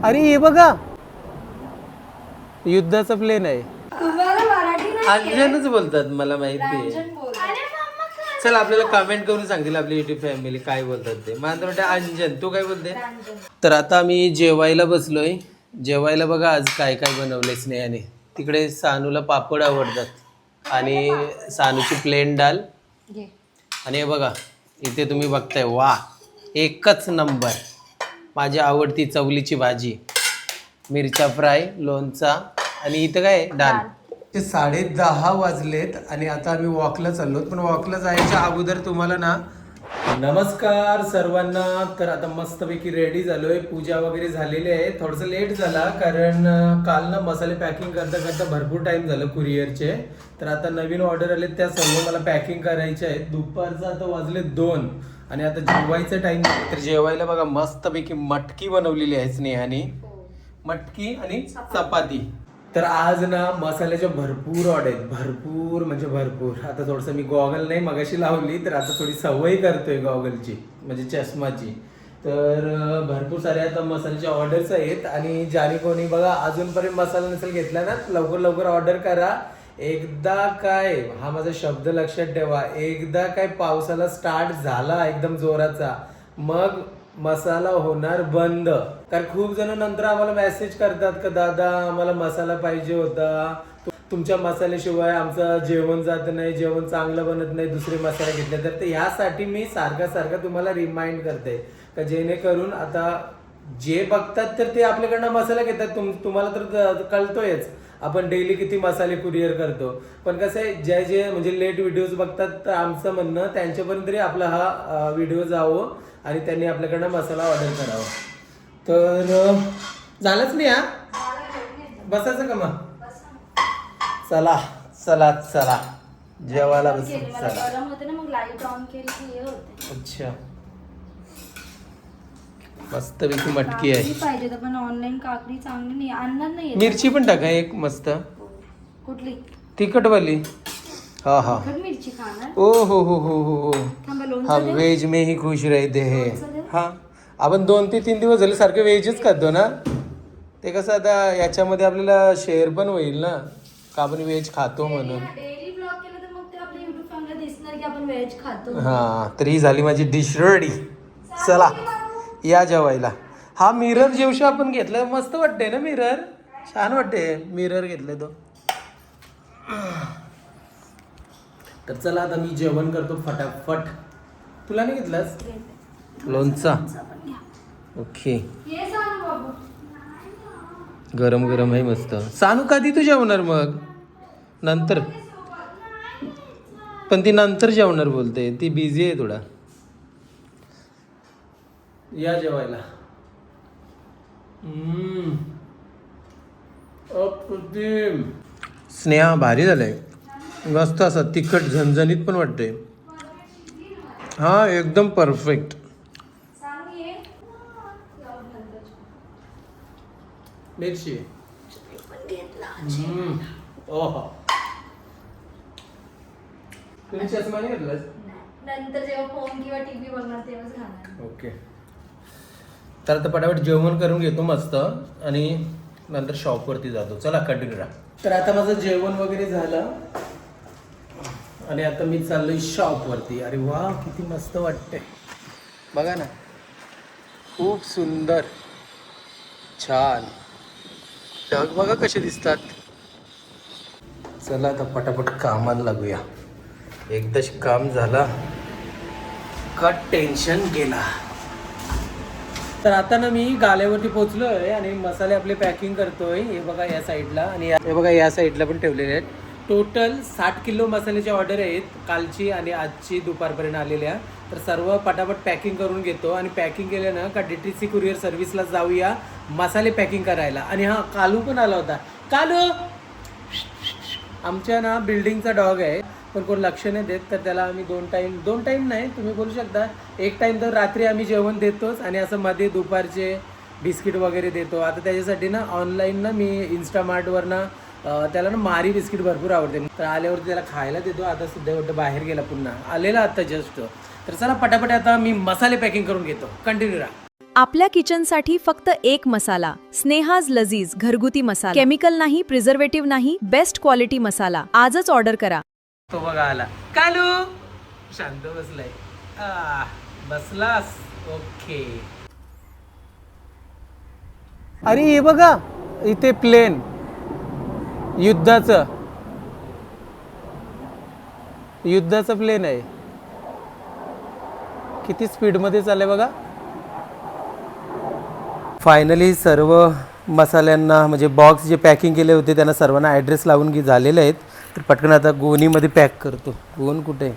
अरे हे बघा, युद्धाचा प्लेन आहे. अंजनच बोलतात, मला माहिती आहे. चल आपल्याला कमेंट करून सांगतील आपली युट्यूब फॅमिली काय बोलतात ते. मला वाटतं अंजन, तू काय बोलते? तर आता आम्ही जेवायला बसलोय. जेवायला बघा आज काय काय बनवलंय स्नेहाने. तिकडे सानूला पापड आवडतात आणि सानूची प्लेन डाल. आणि हे बघा इथे तुम्ही बघताय, वा एकच नंबर माझी आवडती चवलीची भाजी, मिरच्या फ्राय, लोणचा आणि इथं काय डाल. ते 10:30 वाजलेत आणि आता आम्ही वॉकला चाललो. पण वॉकला जायच्या अगोदर तुम्हाला ना, नमस्कार सर्वांना. तर आता मस्तपैकी रेडी झालोय, पूजा वगैरे झालेली आहे. थोडंसं लेट झाला कारण काल ना मसाले पॅकिंग करता करता भरपूर टाइम झालं कुरिअरचे. तर आता नवीन ऑर्डर आले त्या सर्व मला पॅकिंग करायचे आहेत. दुपारचं आता वाजले 2 आणि आता जेवायचं टाइम. तर जेवायला बघा मस्तपैकी मटकी बनवलेली आहे स्नेहाने, मटकी आणि चपाती. तर आज ना मसाल्याच्या भरपूर ऑर्डर आहेत, भरपूर म्हणजे भरपूर. आता थोडंसं मी गॉगल नाही मगाशी लावली, तर आता थोडी सवय करतोय गॉगलची म्हणजे चष्माची. तर भरपूर सारे आता मसाल्याचे ऑर्डर्स आहेत. आणि ज्याने कोणी बघा अजूनपर्यंत मसाला नसेल घेतला ना, लवकर लवकर ऑर्डर करा. एकदा काय, हा माझा शब्द लक्षात ठेवा, एकदा काय पावसाला स्टार्ट झाला एकदम जोराचा, मग मसाला होणार बंद. कारण खूप जण नंतर आम्हाला मेसेज करतात का दादा आम्हाला मसाला पाहिजे होता, तुमच्या मसाल्याशिवाय आमचं जेवण जात नाही, जेवण चांगलं बनत नाही, दुसरे मसाले घेतले. तर ह्यासाठी मी सारखं तुम्हाला रिमाइंड करते का जेणेकरून आता जे बघतात तर ते आपल्याकडनं मसाला घेतात. तुम्हाला तर कळतोयच आपण डेली किती मसाले कुरिअर करतो. पण कसं आहे, जे म्हणजे लेट व्हिडिओज बघतात, तर आमचं म्हणणं त्यांच्यापर्यंत तरी आपला हा व्हिडिओ जावं आणि त्यांनी आपल्याकडनं मसाला ऑर्डर करावा. तर झालंच नाही हा, बसायचं का मग? चला चला चला जेवायला बस. अच्छा मस्तपैकी मटकी आहे. पाहिजे तर पण ऑनलाईन काकडी चांगली नाही, आणणार नाही. मिरची पण टाका एक मस्त, कुठली? तिखटवाली. हा हा, मिरची खाणार? ओ हो. हम वेज में ही खुश रहते हैं. हा, आपण 2 ते 3 दिवस झाले सारखे व्हेजच खातो ना. ते कसं आता याच्यामध्ये आपल्याला शेअर पण होईल ना का आपण व्हेज खातो म्हणून. डेली ब्लॉग केलं तर मग ते आपल्या YouTube फॅमिलीला दिसणार की आपण व्हेज खातो. हा, तर ही झाली माझी डिश रेडी. चला या जेवायला. हा मिरर जेवशी आपण घेतलं मस्त वाटते ना, मिरर छान वाटते. मिरर घेतलं तो. तर चला आता मी जेवण करतो फटाफट. तुला नाही घेतलास लोणचा? ओके, गरम गरम आहे मस्त. सानू कधी तू जेवणार मग? नंतर, पण ती नंतर जेवणार बोलते, ती बिझी आहे थोडा. या जेवायला. अप्रतिम. स्नेहा भारी झालंय, मस्त असं तिखट झणझणीत पण वाटते. हा एकदम परफेक्ट. मिरची ओहो. तुम्ही चष्मा नाही घेतलास? नंतर जेव्हा फोन किंवा टीव्ही बघणार तेव्हाच खाणार. ओके, तर आता पटापट जेवण करून घेतो मस्त आणि नंतर शॉपवरती जातो. चला कंटिन्यू राहा. तर आता माझं जेवण वगैरे झालं आणि आता मी चाललोय शॉपवरती. अरे वा किती मस्त वाटते बघा ना, खूप सुंदर छान. ढग बघा कसे दिसतात. चला आता पटापट कामाला लागूया. एकदाच काम झाला का टेन्शन गेला. तर आता ना मी गाल्यावरती पोहोचलोय आणि मसाले आपले पॅकिंग करतोय. हे बघा या साईडला आणि हे बघा या साईडला पण ठेवलेले आहेत. टोटल 60 किलो मसाल्याचे ऑर्डर आहेत कालची आणि आजची दुपारपर्यंत आलेल्या. तर सर्व पटापट पॅकिंग करून घेतो आणि पॅकिंग केलं ना का DTC कुरिअर सर्व्हिसला जाऊया मसाले पॅकिंग करायला. आणि हा कालू पण आला होता. कालू आमच्या ना बिल्डिंगचा डॉग आहे, पण कोण लक्ष नाही देत. तर त्याला आम्ही 2 टाईम नाही तुम्ही बोलू शकता, 1 टाईम तर रात्री आम्ही जेवण देतोच आणि असं मध्ये दुपारचे बिस्किट वगैरे देतो. आता त्याच्यासाठी ना ऑनलाईन ना मी इन्स्टामार्टवर ना त्याला ना मारी बिस्किट भरपूर आवडते, तर आल्यावरती त्याला खायला देतो. आता सध्या कुठं बाहेर गेला, पुन्हा आलेला आता जस्ट. तर चला पटापट आता मी मसाले पॅकिंग करून घेतो. कंटिन्यू राहा. आपल्या किचनसाठी फक्त एक मसाला, स्नेहाज लजीज घरगुती मसाला. केमिकल नाही, प्रिझर्वेटिव्ह नाही, बेस्ट क्वालिटी मसाला. आजच ऑर्डर करा. तो बघा आला. कालू शांत बसलाय. बसलास. ओके. अरे हे बघा इथे प्लेन युद्धाचं प्लेन आहे. किती स्पीडमध्ये चाललंय बघा. फायनली सर्व मसाल्यांना म्हणजे बॉक्स जे पॅकिंग केले होते त्यांना सर्वांना ॲड्रेस लावून झालेले आहेत. तर पटकन आता गोणीमध्ये पॅक करतो. गोण कुठे?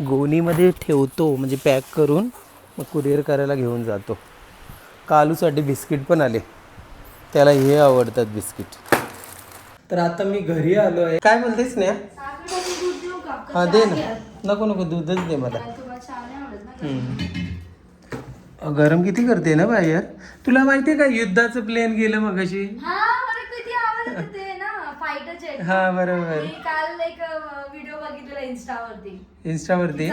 गोणीमध्ये ठेवतो म्हणजे पॅक करून मग कुरिअर करायला घेऊन जातो. कालूसाठी बिस्किट पण आले, त्याला हे आवडतात बिस्किट. तर आता मी घरी आलो आहे. काय बोलतेस ना? हा दे ना. नको नको दूधच दे मला. गरम किती करते ना बाहेर. तुला माहितीये का युद्धाचं प्लेन गेलं मगाशी. हा बरोबर. काल एक व्हिडिओ बघितलेला इंस्टावरती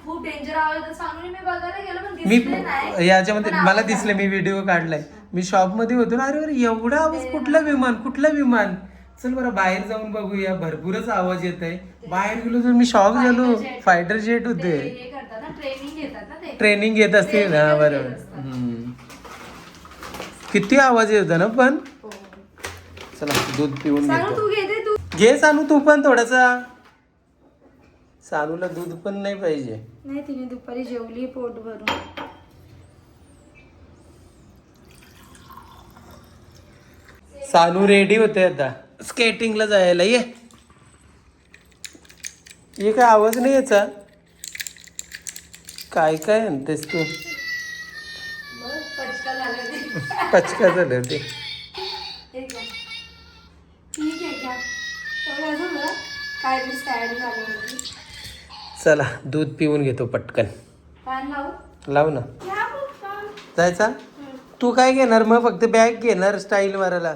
खूप डेंजर आवाज सांगून मी बघायला गेलो पण मी दिसले नाही. याच्यामध्ये मला दिसले. मी व्हिडिओ काढलाय. मी शॉप मध्ये होतो ना. अरे एवढा आवाज. कुठलं विमान. चल बरं बाहेर जाऊन बघूया. भरपूरच आवाज येत आहे. बाहेर गेलो तर मी शॉक झालो. फायटर जेट होते. ट्रेनिंग घेत असते ना. बरोबर. किती आवाज येत होता ना. पण चला दूध पिऊन घेतो. घे सानू तू पण थोडासा. सानूला दूध पण नाही पाहिजे. नाही तिने दुपारी जेवली पोट भरून. सानू रेडी होते आता स्केटिंगला जायला. ये काय आवाज नाही याचा. काय म्हणतेस तू? पचका झालं ते. चला दूध पिऊन घेतो पटकन. लाव ना. जायचा. तू काय घेणार मग? फक्त बॅग घेणार स्टाईल मारायला.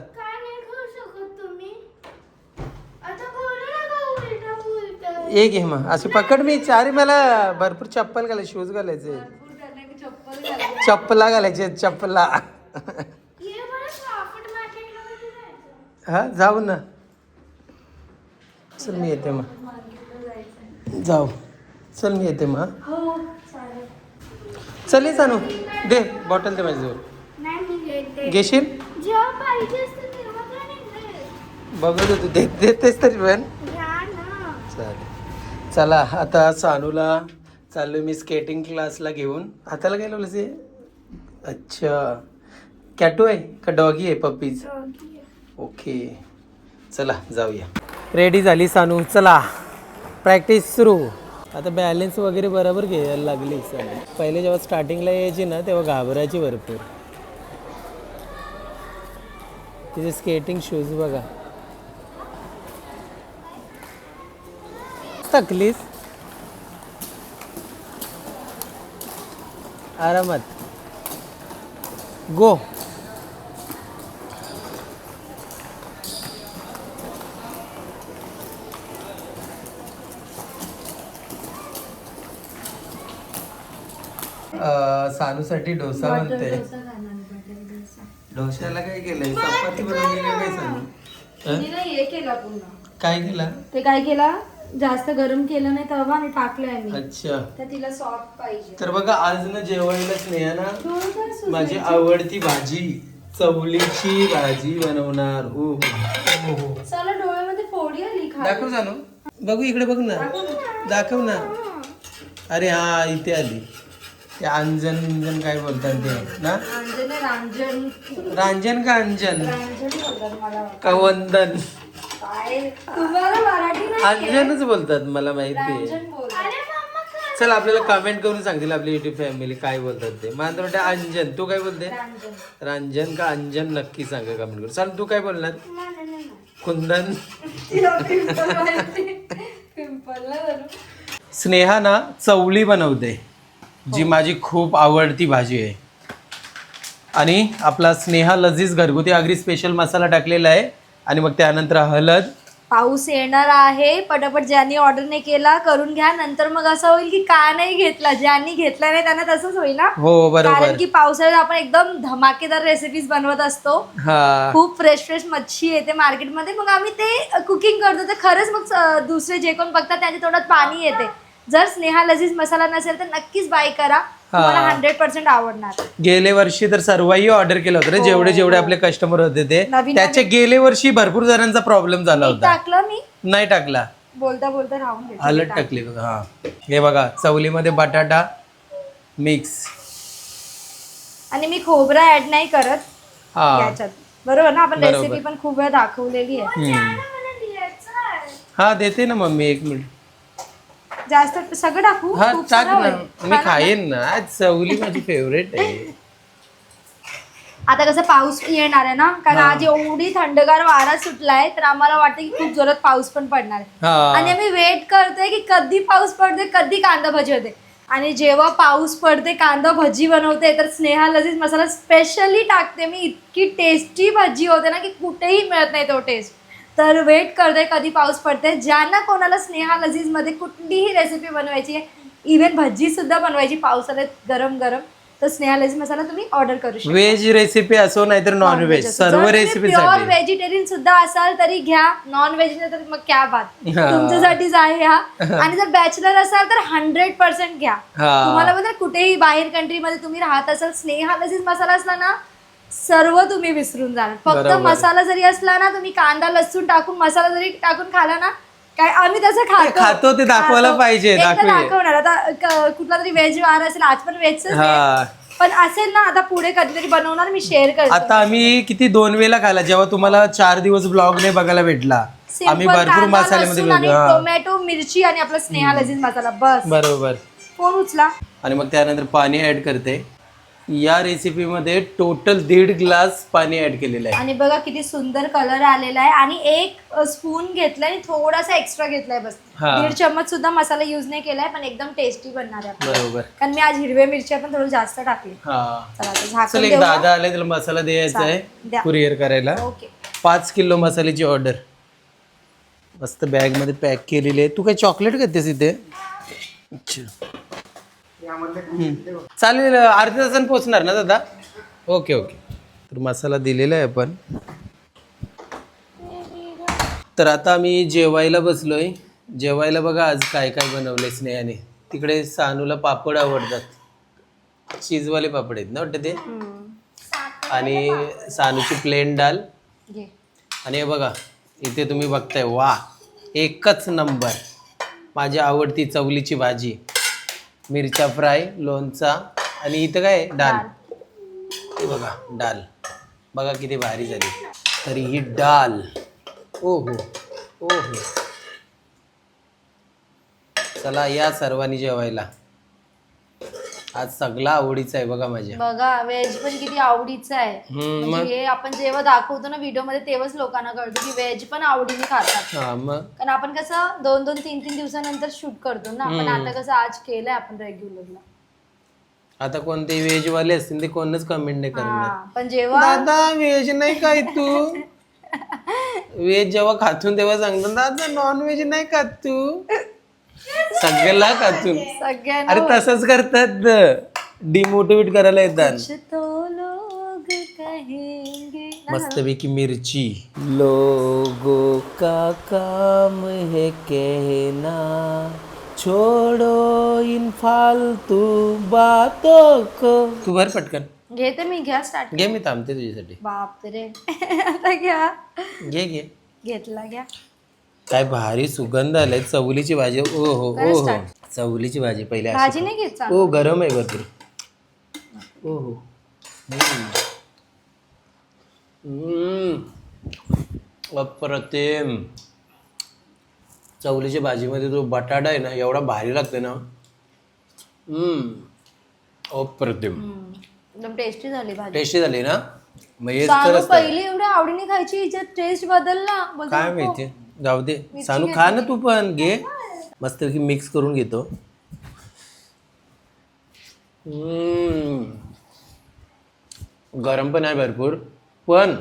एक घे मग. अशी पकड मी. अरे मला भरपूर चप्पल घालायचे, शूज घालायचे. चप्पला घालायचे. चप्पला. हा जाऊ ना. चल मी येते मग. जाऊ. चल मी येते मग. चल ये सानू. दे बॉटल दे माझ्याजवळ. घेशील? बघत होतो. देतेस तरी पण. चालेल. चला आता सानूला चाललो मी स्केटिंग क्लासला घेऊन. हाताला काय लावलं ते? अच्छा कॅटो आहे का डॉगी आहे? पप्पीज. ओके चला जाऊया. रेडी झाली सानू. चला प्रॅक्टिस सुरू. आता बॅलन्स वगैरे बरोबर घ्यायला लागली सानू. पहिले जेव्हा स्टार्टिंगला यायची ना तेव्हा घाबरायची भरपूर. तिचे स्केटिंग शूज बघा. थकलीस? आरामात. गो. सानूसाठी डोसा बनते. डोश्याला काय केलंय? चपाती बनवली काय सानू? काय केला? ते काय केला? जास्त गरम केलं नाही तवा आणि टाकलंय मी. अच्छा. तर तिला सॉफ्ट पाहिजे. तर बघा आज ना जेवायलाच नाही ना माझी आवडती भाजी चवळीची भाजी बनवणार. ओ हो. चला डोळ्यामध्ये फोडी आली. दाखव सानू. बघू इकडे बघ ना. दाखव ना. अरे हा इथे आली. ते अंजन काय बोलतात ते ना? रांजन का अंजन का वंदन? अंजनच बोलतात मला माहिती आहे. चल आपल्याला कमेंट करून सांगतील आपली युट्यूब फॅमिली काय बोलतात ते. मला वाटतं अंजन. तू काय बोलते? रांजन का अंजन नक्की सांगा कमेंट करून. चल तू काय बोलणार? कुंदन. स्नेहा ना चवळी बनवते जी माझी खूप आवडती भाजी आहे. आणि आपला स्नेहा लजीज घरगुती आगरी स्पेशल मसाला टाकलेला आहे. आणि मग त्यानंतर हळद पाऊस येणार आहे, पटापट ज्यांनी ऑर्डर नाही केला करून घ्या, नंतर मग असं होईल की का नाही घेतला, ज्यांनी घेतला नाही त्यांना तसंच होईल ना. हो बरोबर. कारण की पावसाळ्यात आपण एकदम धमाकेदार रेसिपीज बनवत असतो. हा खूप फ्रेश मच्छी येते मार्केटमध्ये, मग आम्ही ते कुकिंग करतो. तर खरंच मग दुसरे जे कोण बघतात त्यांच्या तोंडात पाणी येते. जर स्नेहा लजीज मसाला नसेल तर नक्कीच बाय करा, तुम्हाला 100% आवडणार. गेले वर्षी तर सर्वही ऑर्डर केलं होतं ना, जेवढे जेवढे आपले कस्टमर होते ते. नवीन त्याच्या गेले वर्षी भरपूर जणांचा प्रॉब्लेम झाला होता. टाकलं मी नाही टाकला, बोलता बोलता राहून गेले. अलर्ट टाकली बघा. हा हे बघा, चवलीमध्ये बटाटा मिक्स. आणि मी खोबरा ऍड नाही करत हा याच्यात, बरोबर ना. आपण बरोबर. रेसिपी पण खूप वेळा दाखवलेली आहे. हा देते ना मम्मी, 1 मिनिट. जास्त सगळं टाकू? हा खूप टाक सारं ना, होईल. मी खाईन ना. चवली माझी फेवरेट आहे. आता कसं पाऊस येणार आहे ना, कारण आज एवढी थंडगार वारा सुटलाय, तर आम्हाला वाटतं की खूप जोरात पाऊस पण पडणार आहे. आणि आम्ही वेट करतोय की कधी पाऊस पडते, कधी कांदा भजी होते. आणि जेव्हा पाऊस पडते, कांदा भजी बनवते, तर स्नेहा लजीज मसाला स्पेशली टाकते मी. इतकी टेस्टी भजी होते ना की कुठेही मिळत नाही तो टेस्ट. तर वेट करते कधी पाऊस पडते. ज्यांना कोणाला स्नेहा लजीज मध्ये कुठलीही रेसिपी बनवायची आहे, इव्हन भजी सुद्धा बनवायची पावसाळ्यात गरम गरम, तर स्नेहा लजीज मसाला तुम्ही ऑर्डर करू शकता. व्हेज रेसिपी असो नाहीतर नॉन व्हेज, सर्व रेसिपी प्युअर व्हेजिटेरियन सुद्धा असाल तरी घ्या. नॉन व्हेज तर मग क्या बात, तुमच्यासाठीच आहे हा. आणि जर बॅचलर असाल तर 100% घ्या. तुम्हाला बघा कुठेही बाहेर कंट्री मध्ये तुम्ही राहत असाल, स्नेहा लजीज मसाला असला ना, सर्व तुम्ही विसरून जाणार. फक्त मसाला जरी असला ना, तुम्ही कांदा लसूण टाकून मसाला जरी टाकून खाला ना, काय आम्ही तसं खातो ते दाखवायला पाहिजे. दाखवणार. आता कुठला तरी व्हेज वार असेल, आज पण व्हेज पण असेल ना, आता पुढे कधीतरी बनवणार मी, शेअर करते. आता आम्ही किती 2 वेळेला खाला, जेव्हा तुम्हाला 4 दिवस ब्लॉग नाही बघायला भेटला. आम्ही भरपूर मसाल्यामध्ये टोमॅटो, मिरची आणि आपला स्नेहा लजीज मसाला, बस. बरोबर. फोन उचला. आणि मग त्यानंतर पाणी ऍड करते. या रेसिपीमध्ये टोटल 1.5 ग्लास पाणी ऍड केलेलं आहे. आणि बघा किती सुंदर कलर आलेला आहे. आणि 1 स्पून घेतलाय आणि थोडासा एक्स्ट्रा घेतलाय, बस. 1.5 चम्मच सुद्धा मसाला युज नाही केलाय, पण एकदम टेस्टी बनणार आहे. बरोबर. कारण मी आज हिरव्या मिरच्या पण थोडं जास्त टाकली. चल एक दादा आले, त्याला मसाला द्यायचा आहे कुरिअर करायला. ओके. 5 किलो मसाल्याची ऑर्डर मस्त बॅग मध्ये पॅक केलेली आहे. तू काय चॉकलेट घेतेस इथे? चालेल, अर्ध्या तासाने पोचणार ना दादा? Okay okay. तर मसाला दिलेला आहे आपण. तर आता आम्ही जेवायला बसलोय. जेवायला बघा आज काय काय बनवलंय स्नेहाने. तिकडे सानूला पापड आवडतात, चीजवाले पापड आहेत ना वाटतं ते. आणि सानूची प्लेन डाल. आणि हे बघा इथे तुम्ही बघताय, वा एकच नंबर, माझी आवडती चवलीची भाजी, मिरच्या फ्राय, लोणचा. आणि इथं काय डाल. हे बघा डाल, बघा किती भारी झाली. तरी ही डाल, ओहो ओहो. चला या सर्वांनी जेवायला. आज सगळा आवडीचा आहे बघा माझ्या. बघा व्हेज पण किती आवडीचं आहे. म्हणजे आपण जेव्हा दाखवतो ना व्हिडिओ मध्ये, तेव्हाच लोकांना कळतं की व्हेज पण आवडीने खातात. कारण आपण कसं 2-2, 3-3 दिवसानंतर शूट करतो ना. पण आता कसं आज केलंय आपण रेग्युलरला. आता कोणते व्हेज वाले असतील ते कोणच कमेंट नाही करणार. पण जेव्हा दादा व्हेज नाही काय तू, व्हेज जेव्हा खातून तेव्हा सांगतो दादा नॉन व्हेज नाही खात तू. सगळ्याला खातून. सगळ्यांना अरे तसंच करतात, डिमोटिवेट करायला येतात. मस्तपैकी मिरची. लोगों का काम है कहना, छोड़ो इन फालतू बातों को. तू भर पटकन. घेते मी, घ्या स्टार्ट. घे, मी थांबते तुझ्यासाठी. बापरे. आता घ्या. घे. घेतला, घ्या. काय भारी सुगंध आलाय. चवलीची भाजी. ओ हो चवलीची भाजी पहिले. भाजी नाही घेत. ओ गरम आहे भरपूर. ओ हो. अप्रतिम. चवलीच्या भाजीमध्ये जो बटाटा आहे ना, एवढा भारी लागतो ना. अप्रतिम. एकदम टेस्टी झाली भाजी. टेस्टी झाली ना. पहिली एवढ्या आवडीने खायची, हिच्यात टेस्ट बदलला. काय माहिती, जाऊ दे. सानू खा ना तू पण, घे. मस्त मिक्स करून घेतो. गरम पण आहे भरपूर, पण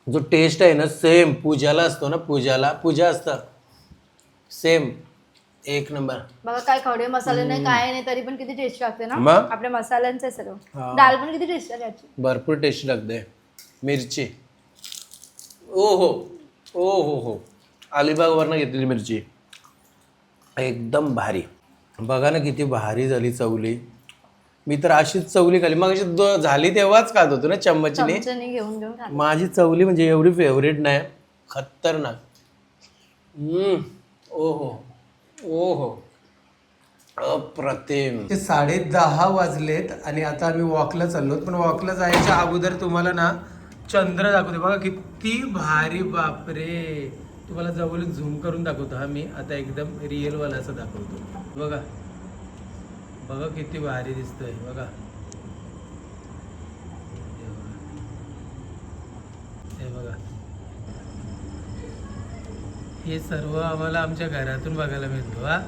जो टेस्ट आहे ना सेम पूजाला असतो ना, पूजा असतं सेम, एक नंबर. बघा काय खडे मसाले नाही काय नाही तरी पण किती टेस्ट लागते ना मग? आपल्या मसाल्यांचे सर्व. डाळ पण किती टेस्ट लागते. भरपूर टेस्ट लागते. मिरची ओ हो अलिबागवरनं घेतलेली मिरची एकदम भारी. बघा ना किती भारी झाली चवली. मी तर अशीच चवली खाली मग अशी झाली तेव्हाच खात होतो ना चम्मचने. घेऊन खाते. माझी चवली म्हणजे एवढी फेवरेट नाही, खतरनाक. ओहो अप्रतिम. 10:30 वाजलेत आणि आता आम्ही वॉकला चाललो. पण वॉकला जायच्या अगोदर तुम्हाला ना चंद्र दाखवते. बघा किती भारी, बापरे. तुम्हाला जवळून झूम करून दाखवतो. हा मी आता एकदम रिअलवाला असं दाखवतो. बघा बघा किती भारी दिसतोय. बघा हे बघा, हे सर्व आम्हाला आमच्या घरातून बघायला मिळतो. हा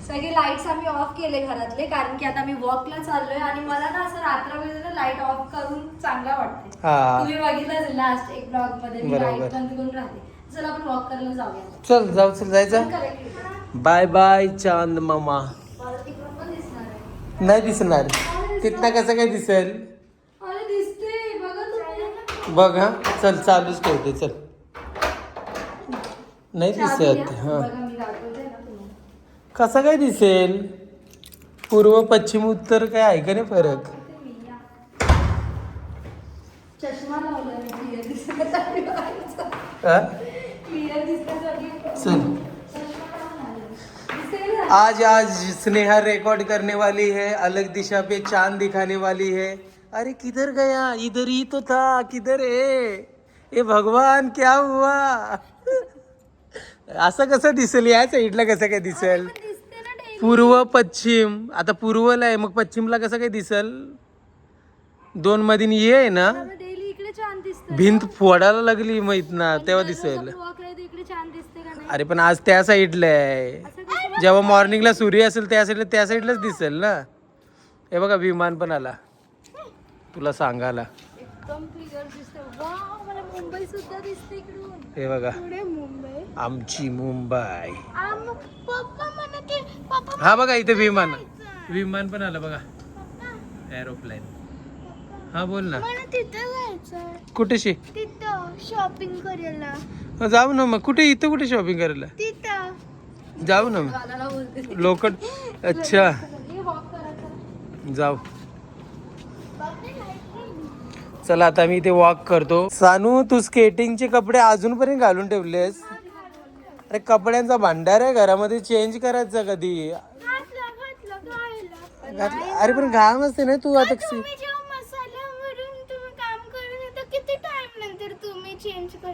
सगळे लाईट्स आम्ही ऑफ केले घरातले कारण की आता आम्ही वॉकला चाललोय आणि मला ना असं रात्र लाईट ऑफ करून चांगला वाटते. तुम्ही बघितलं लास्ट एक ब्लॉग मध्ये मी लाईट बंद करून राहते. चला आपण वॉक करायला जाऊया. चल जायचं. बाय बाय चांद मामा. नाही दिसणार तिथनं कसं काय दिसेल. बघ हा चल चालूच ठेवते. चल नाही दिसत. हा कसा काय दिसेल. पूर्व पश्चिम उत्तर काय आहे का नाही फरक. चल आज स्नेहा रिकॉर्ड करने वाली है. अलग दिशा पे चांद दिखाने वाली है. अरे किधर गया, इधर ही तो था, किधर है ए भगवान, क्या हुआ. असं कसं दिसेल या साईडला, कसं काय दिसेल. पूर्व पश्चिम, आता पूर्वला आहे मग पश्चिमला कसं काय दिसेल. 2 मधीन ये आहे ना, भिंत फोडायला लागली माहित ना तेव्हा दिसेल. अरे पण आज त्या साईडला आहे. जेव्हा मॉर्निंगला सूर्य असेल त्या साईडलाच दिसेल ना. हे बघा विमान पण आला तुला सांगायला. हे बघा आमची मुंबई. हा बघा इथे विमान पण आलं बघा, एरोप्लेन. हा बोल ना. कुठेशी शॉपिंग करायला जाऊ ना मग. कुठे इथं कुठे शॉपिंग करायला जाऊ ना मग. लोक अच्छा जाऊ. चला आता मी इथे वॉक करतो. सानू तू स्केटिंगचे कपडे अजूनपर्यंत घालून ठेवलेस. अरे कपड्यांचा भांडार आहे घरामध्ये, चेंज करायचा कधी. अरे पण घाम असते ना तू आता.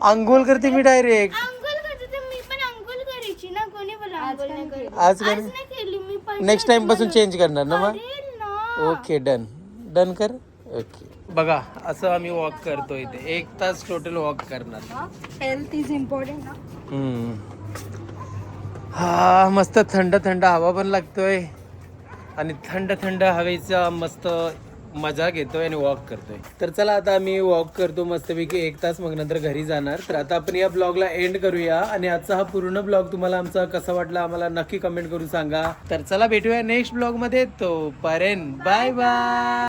अंघोळ करते मी डायरेक्ट. आज नेक्स्ट टाइम पासून चेंज करणार ना मग. ओके डन कर. ओके बघा असं आम्ही वॉक करतो इथे. 1 तास टोटल वॉक करणार. हेल्थ इज इम्पॉर्टंट ना. हा मस्त थंड हवा पण लागतोय आणि थंड हवेचा मस्त मजा घेतोय आणि वॉक करतोय. तर चला आता आम्ही वॉक करतो मस्तपैकी 1 तास, मग नंतर घरी जाणार. तर आता आपण या ब्लॉगला एंड करूया आणि आजचा हा पूर्ण ब्लॉग तुम्हाला आमचा कसा वाटला आम्हाला नक्की कमेंट करून सांगा. तर चला भेटूया नेक्स्ट ब्लॉग मध्ये. तो पर्यंत बाय बाय.